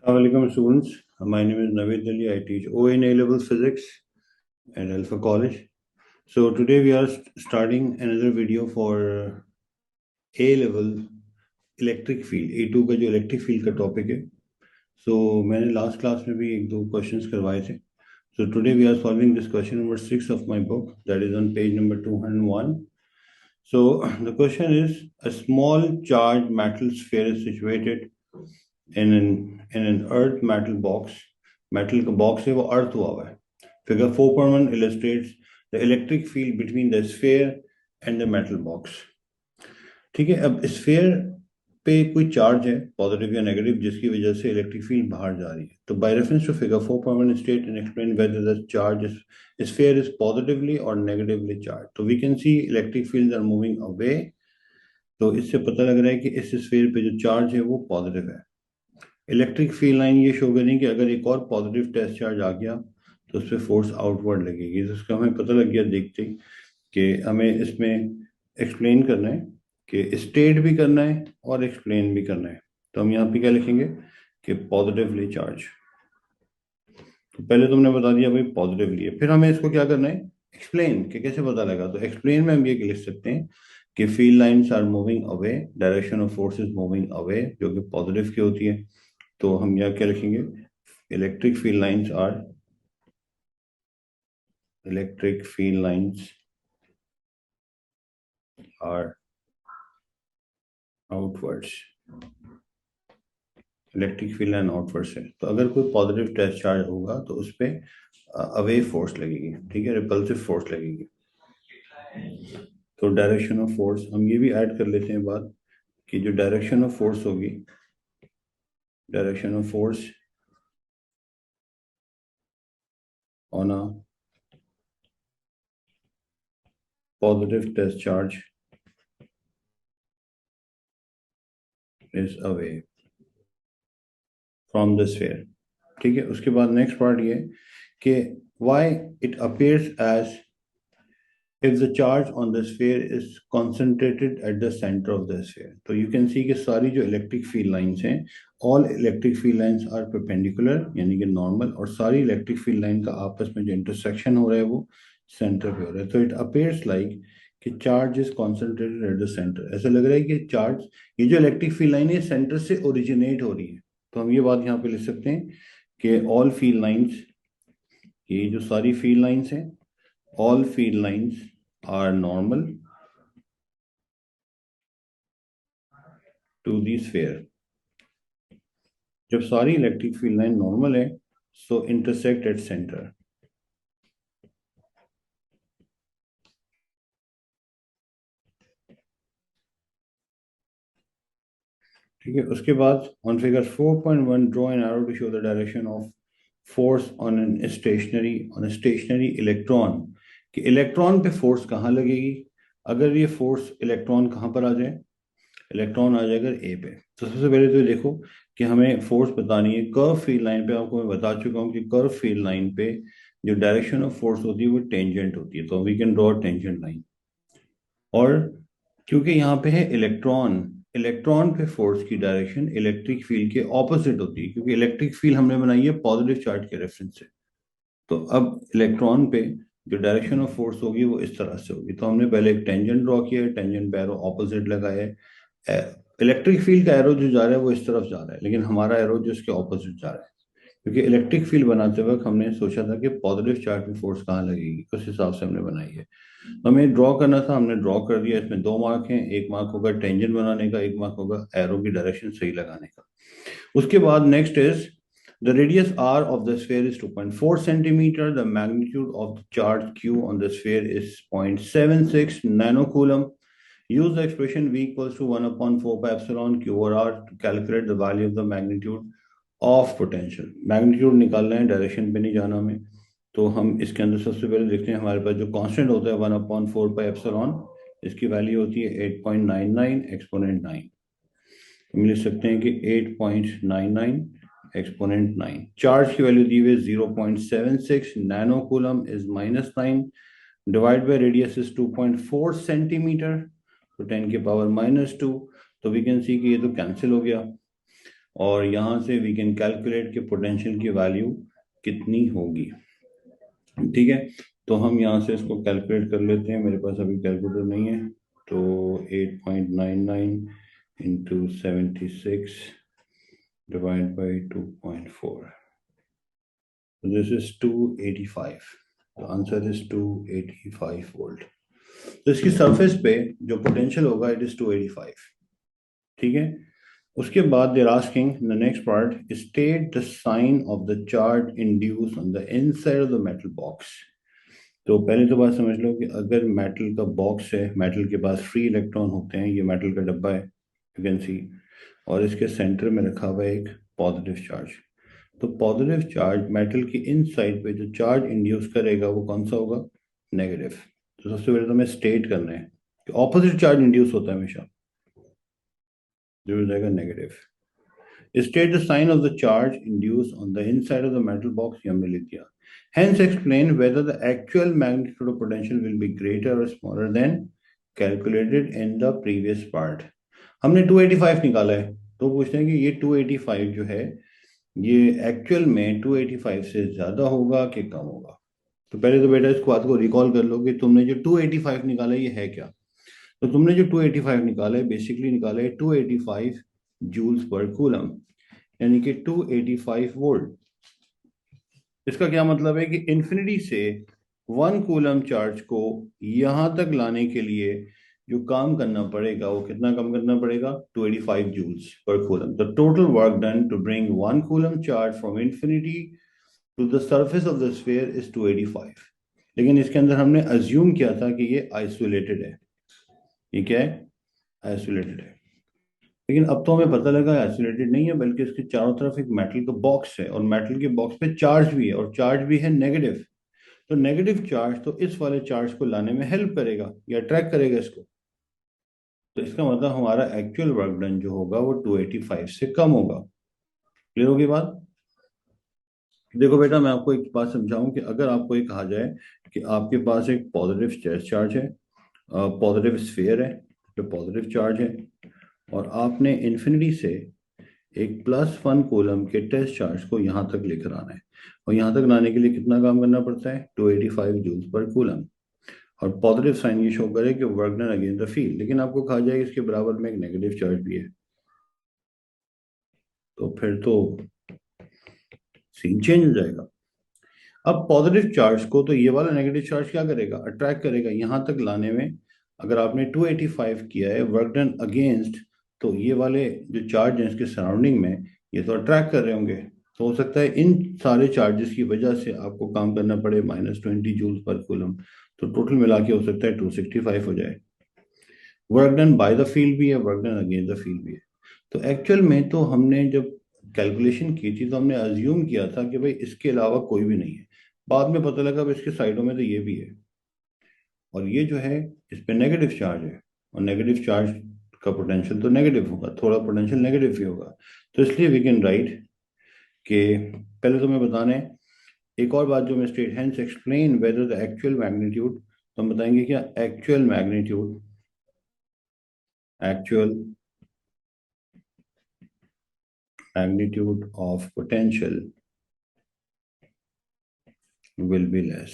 Assalamualaikum students. My name is Naveed Ali. I teach OA and A-level physics at Alpha College. So today we are starting another video for A-level electric field. A2 का जो electric field का topic है. So मैंने last class में भी एक दो questions करवाए थे. So today we are solving this question number 6 of my book, that is on page number 201. So the question is, a small charged metal sphere is situated in an earth metal box. Metal का box है वो earth हुआ हुआ है. Figure 4.1 illustrates the electric field between the sphere and the metal box. ठीक है, अब sphere पे कोई चार्ज है पॉजिटिव या नेगेटिव जिसकी वजह से इलेक्ट्रिक फील्ड बाहर जा रही है. तो by reference to figure 4.1 state and explain whether the charge sphere is positively और नेगेटिवली चार्ज. तो we can see electric fields are moving away. तो इससे पता लग रहा है कि इस स्फीयर पे जो चार्ज है वो पॉजिटिव है. इलेक्ट्रिक फील्ड लाइन ये शो करें कि अगर एक और पॉजिटिव टेस्ट चार्ज आ गया तो उस पर फोर्स आउटवर्ड लगेगी. तो उसका हमें पता लग गया देखते कि हमें इसमें एक्सप्लेन करना है कि स्टेट भी करना है और एक्सप्लेन भी करना है. तो हम यहाँ पे क्या लिखेंगे कि पॉजिटिवली चार्ज. तो पहले तुमने बता दिया भाई पॉजिटिवली है, फिर हमें इसको क्या करना है एक्सप्लेन कि कैसे पता लगा. तो एक्सप्लेन में हम ये लिख सकते हैं कि field lines are moving away, direction of force is moving away, जो कि पॉजिटिव की होती है. तो हम यहाँ क्या लिखेंगे, electric field lines are outwards. Electric field line outwards है. तो अगर कोई पॉजिटिव टेस्ट चार्ज होगा तो उस पर अवे फोर्स लगेगी, ठीक है, रिपल्सिव फोर्स लगेगी. तो डायरेक्शन ऑफ फोर्स हम ये भी ऐड कर लेते हैं बात कि जो डायरेक्शन ऑफ फोर्स होगी, direction of force on a positive test charge is away from the sphere. ठीक है, उसके बाद नेक्स्ट पार्ट ये कि why it appears as if the charge on the sphere is concentrated at the center of the sphere. तो you can see कि सारी जो इलेक्ट्रिक फील्ड लाइंस हैं, all electric field lines are perpendicular यानी कि normal, और सारी electric field line का आपस में जो इंटरसेक्शन हो रहा है वो सेंटर पे हो रहा है. तो इट अपीयर्स लाइक कि charge is concentrated at the centre. ऐसा लग रहा है कि चार्ज, ये जो इलेक्ट्रिक फील्ड लाइन है सेंटर से ओरिजिनेट हो रही है. तो हम ये बात यहाँ पे लिख सकते हैं कि ऑल फील्ड लाइंस, ये जो सारी फील्ड लाइंस हैं, all field lines are normal to the sphere. जब सारी इलेक्ट्रिक फील्ड लाइन नॉर्मल है सो इंटरसेक्ट एट सेंटर. ठीक है, उसके बाद on figure 4.1 draw an arrow to show the direction of force on an stationary electron. कि electron पे force कहाँ लगेगी. अगर ये फोर्स इलेक्ट्रॉन कहाँ पर आ जाए, इलेक्ट्रॉन आ जाएगा ए पे. तो सबसे पहले तो देखो कि हमें फोर्स बतानी है कर्व फील्ड लाइन पे. आपको मैं बता चुका हूँ कि कर्व फील्ड लाइन पे जो डायरेक्शन ऑफ फोर्स होती है वो टेंजेंट होती है. तो we can draw tangent line. और क्योंकि यहाँ पे है इलेक्ट्रॉन, इलेक्ट्रॉन पे फोर्स की डायरेक्शन इलेक्ट्रिक फील्ड के ऑपोजिट होती है, क्योंकि इलेक्ट्रिक फील्ड हमने बनाई है पॉजिटिव चार्ज के रेफरेंस से. तो अब इलेक्ट्रॉन पे जो डायरेक्शन ऑफ फोर्स होगी वो इस तरह से होगी. तो हमने पहले एक टेंजेंट ड्रॉ किया है, टेंजेंट पे एरो ऑपोजिट लगाया है. इलेक्ट्रिक फील्ड का एरो जो जा रहा है वो इस तरफ जा रहा है, लेकिन हमारा एरो जो इसके ऑपोजिट जा रहा है, क्योंकि इलेक्ट्रिक फील्ड बनाते वक्त हमने सोचा था कि पॉजिटिव चार्ज में फोर्स कहाँ लगेगी, उस हिसाब से हमने बनाई है. तो हमें ड्रॉ करना था, हमने ड्रॉ कर दिया. इसमें 2 मार्क हैं, 1 मार्क होगा टेंजेंट बनाने का, 1 मार्क होगा एरो की डायरेक्शन सही लगाने का. उसके बाद next is the radius r of the sphere is 2.4 centimeter. The magnitude of the charge q on the sphere is 0.76 nanocoulomb. Use the expression v equals to 1 upon 4 pi epsilon q over r to calculate the value of the magnitude of potential. Magnitude निकालना है, direction पे नहीं जाना हमें. तो हम इसके अंदर सबसे पहले देखते हैं हमारे पास जो कांस्टेंट होता है 1 अपॉन 4 पाई एप्सिलॉन, इसकी वैल्यू होती है 8.99 एक्सपोनेंट 9. हम लिख सकते हैं कि 8.99 एक्सपोनेंट 9. चार्ज की वैल्यू दी हुई 0.76 nano coulomb is -9 divide by radius is 2.4 centimetre, तो 10 की पावर -2. तो वी कैन सी कि ये तो कैंसिल हो गया. और यहाँ से वी कैन कैलकुलेट कि पोटेंशियल की वैल्यू कितनी होगी। ठीक है, तो हम यहाँ से इसको कैलकुलेट कर लेते हैं। मेरे पास अभी कैलकुलेटर नहीं है, तो 8.99 into 76 divide by 2.4, this is 285। The answer is 285 volt. तो इसकी सरफेस पे जो पोटेंशियल होगा इट इज 285। ठीक है, उसके बाद they're asking the next part, state the sign of the charge induce on the inside of the metal box. तो पहले तो बात समझ लो कि अगर मेटल का बॉक्स है, मेटल के पास फ्री इलेक्ट्रॉन होते हैं, ये मेटल का डब्बा है यू कैन सी, और इसके सेंटर में रखा हुआ है एक पॉजिटिव चार्ज। तो पॉजिटिव चार्ज मेटल की इन साइड पे जो चार्ज इंड्यूस करेगा वो कौन सा होगा? नेगेटिव। तो सबसे पहले तो हमें स्टेट करना है कि ऑपोजिट चार्ज इंड्यूस होता है हमेशा, जो हो जाएगा negative. State the sign of the charge induced on the inside of the metal box, ये हमने लिख दिया। Hence explain whether the actual magnitude of potential will be greater or smaller than calculated in the previous part। हमने 285 निकाला है, तो पूछते हैं कि ये 285 जो है ये एक्चुअल में 285 से ज्यादा होगा कि कम होगा। तो पहले तो बेटा इस बात को रिकॉल कर लो कि तुमने जो 285 निकाला ये है क्या। तो तुमने जो 285 निकाला है बेसिकली निकाला है 285 जूल्स पर कूलम, यानी कि 285 वोल्ट। इसका क्या मतलब है कि इन्फिनिटी से 1 कूलम चार्ज को यहां तक लाने के लिए जो काम करना पड़ेगा वो कितना कम करना पड़ेगा? 285 जूल्स पर coulomb. The total work done to bring 1 coulomb charge from infinity to the surface of the sphere is 285। लेकिन इसके अंदर हमने अज्यूम किया था कि ये आइसोलेटेड है। ये क्या है? आइसोलेटेड है। लेकिन अब तो हमें पता लगा आइसोलेटेड नहीं है, बल्कि इसके चारों तरफ एक मेटल का बॉक्स है, और मेटल के बॉक्स पे चार्ज भी है, और चार्ज भी है नेगेटिव। तो नेगेटिव चार्ज तो इस वाले चार्ज को लाने में हेल्प करेगा या अट्रैक्ट करेगा इसको। तो इसका मतलब हमारा एक्चुअल वर्क डन जो होगा वो 285 से कम होगा। क्लियर होगी बात? देखो बेटा, मैं आपको एक बात समझाऊं कि अगर आपको ये कहा जाए कि आपके पास एक पॉजिटिव चार्ज है, पॉजिटिव स्फीयर है जो पॉजिटिव चार्ज है, और आपने इन्फिनिटी से एक +1 कूलम के टेस्ट चार्ज को यहाँ तक लेकर आना है, और यहाँ तक लाने के लिए कितना काम करना पड़ता है? 285 जूल्स पर कूलम। और पॉजिटिव साइन ये शो करे कि work done against the field. लेकिन आपको कहा जाए इसके बराबर में एक नेगेटिव चार्ज भी है, तो फिर तो सीन चेंज हो जाएगा। अब पॉजिटिव चार्ज को तो ये वाला नेगेटिव चार्ज क्या करेगा? अट्रैक्ट करेगा। यहाँ तक लाने में अगर आपने 285 किया है वर्क डन अगेंस्ट, तो ये वाले जो चार्ज हैं इसके सराउंडिंग में ये तो अट्रैक्ट कर रहे होंगे। तो हो सकता है इन सारे चार्जेस की वजह से आपको काम करना पड़े -20 जूल्स पर कूलम। तो टोटल मिला के हो सकता है 265 हो जाए। Work done by the field भी है, work done against the field भी है। तो एक्चुअल में तो हमने जब कैलकुलेशन की थी तो हमने अज्यूम किया था कि भाई इसके अलावा कोई भी नहीं है। बाद में पता लगा अब इसके साइडों में तो ये भी है, और ये जो है इस पे नेगेटिव चार्ज है, और नेगेटिव चार्ज का पोटेंशियल तो नेगेटिव होगा, थोड़ा पोटेंशियल नेगेटिव भी होगा। तो इसलिए वी कैन राइट कि पहले तो मैं बताने एक और बात जो मैं state, hence explain whether the actual magnitude, तो हम बताएंगे क्या? Actual magnitude, actual magnitude of potential will be less,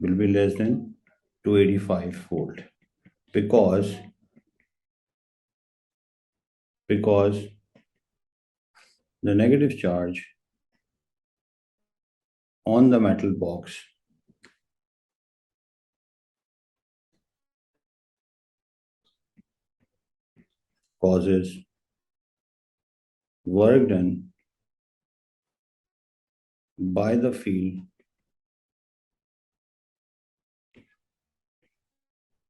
will be less than 285 volt, because the negative charge on the metal box causes work done by the field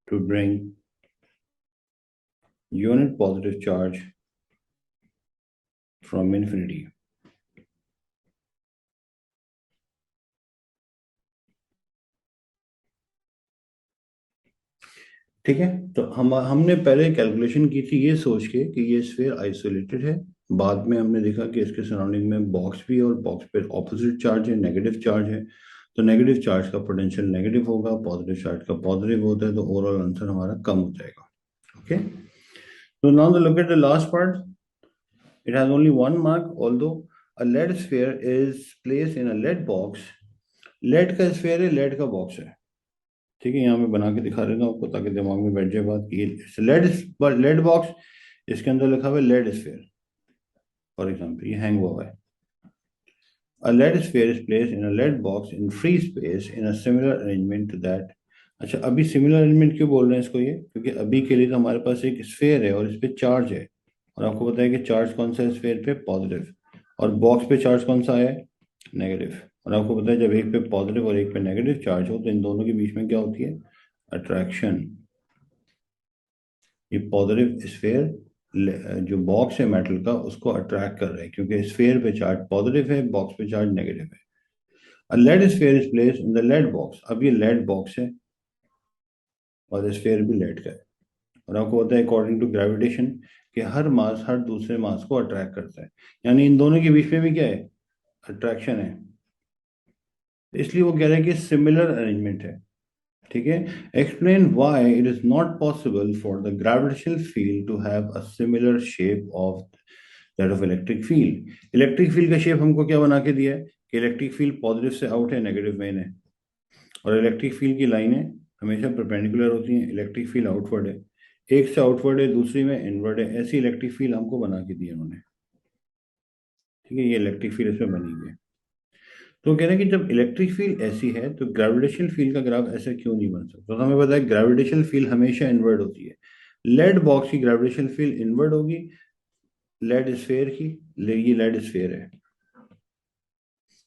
to bring unit positive charge from infinity। ठीक है, तो हमने पहले calculation की थी ये सोच के कि ये स्फीयर आइसोलेटेड है। बाद में हमने देखा कि इसके सराउंडिंग में बॉक्स भी है, और बॉक्स पे ऑपोजिट चार्ज है, नेगेटिव चार्ज है। तो नेगेटिव चार्ज का पोटेंशियल नेगेटिव होगा, पॉजिटिव चार्ज का पॉजिटिव होता है, तो ओवरऑल आंसर हमारा कम हो जाएगा। Okay, So now look at the last part. It has only one mark, although a lead sphere is placed in a lead box. Lead का sphere है, लेड का बॉक्स है, ठीक है। यहाँ मैं बना के दिखा देता हूँ आपको ताकि दिमाग में बैठ जाए बात कि लेड बॉक्स, इसके अंदर लिखा हुआ है लेड स्फेयर। फॉर एग्जाम्पल ये हैंग हुआ है। A lead sphere is placed in a lead box in free space in a similar arrangement to that. अच्छा, अभी सिमिलर अरेंजमेंट क्यों बोल रहे हैं इसको ये, क्योंकि अभी के लिए तो हमारे पास एक स्फेयर है और इस पे चार्ज है, और आपको पता है कि चार्ज कौन सा है स्फेयर पे, पॉजिटिव, और बॉक्स पे चार्ज कौन सा है, नेगेटिव। और आपको पता है जब एक पे पॉजिटिव और एक पे नेगेटिव चार्ज हो तो इन दोनों के बीच में क्या होती है, अट्रैक्शन। ये पॉजिटिव स्फेयर जो बॉक्स है मेटल का उसको अट्रैक्ट कर रहा है, क्योंकि स्फेयर पे चार्ज पॉजिटिव है, बॉक्स पे चार्ज नेगेटिव है। A lead sphere is placed in the lead box. अब ये lead box है और स्फेयर भी lead का है, और आपको पता है अकॉर्डिंग टू ग्रेविटेशन कि हर मास हर दूसरे मास को अट्रैक्ट करता है, यानी इन दोनों के बीच में भी क्या है, अट्रैक्शन है। इसलिए वो कह रहे हैं कि सिमिलर अरेंजमेंट है, ठीक है। Explain why it is not possible for the gravitational field to have a similar shape of that of electric field. Electric field का शेप हमको क्या बना के दिया है कि इलेक्ट्रिक फील्ड पॉजिटिव से आउट है, नेगेटिव में इन है, और इलेक्ट्रिक फील्ड की लाइनें हमेशा परपेंडिकुलर होती हैं। इलेक्ट्रिक फील्ड आउटवर्ड है, एक से आउटवर्ड है, दूसरी में इनवर्ड है, ऐसी इलेक्ट्रिक फील्ड हमको बना के दी है उन्होंने, ठीक है। ये इलेक्ट्रिक फील्ड इसमें बनी हुई है। तो कह रहे हैं कि जब इलेक्ट्रिक फील्ड ऐसी है तो ग्रेविटेशनल फील्ड का ग्राफ ऐसा क्यों नहीं बन सकता। तो हमें पता है ग्रेविटेशनल फील्ड हमेशा इनवर्ड होती है। लेड बॉक्स की ग्रेविटेशनल फील्ड इनवर्ड होगी, लेड स्फेयर की, ये लेड स्फेयर है,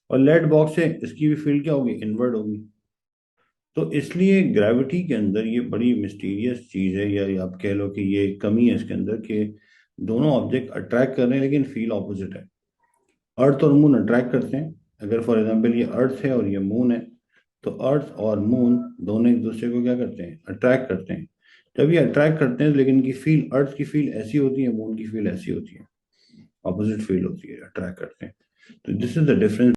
और लेड बॉक्स है इसकी भी फील्ड क्या होगी, इनवर्ड होगी। तो इसलिए ग्रेविटी के अंदर ये बड़ी मिस्टीरियस चीज़ है, या आप कह लो कि ये कमी है इसके अंदर कि दोनों ऑब्जेक्ट अट्रैक्ट कर रहे हैं लेकिन फील ऑपोजिट है। अर्थ और मून अट्रैक्ट करते हैं, अगर फॉर एग्जांपल ये अर्थ है और ये मून है, तो अर्थ और मून दोनों एक दूसरे को क्या करते हैं, अट्रैक्ट करते हैं। जब ये अट्रैक्ट करते हैं लेकिन इनकी फील, अर्थ की फील ऐसी होती है, मून की फील ऐसी होती है, ऑपोजिट फील होती है, अट्रैक्ट करते हैं। तो दिस इज द डिफरेंस।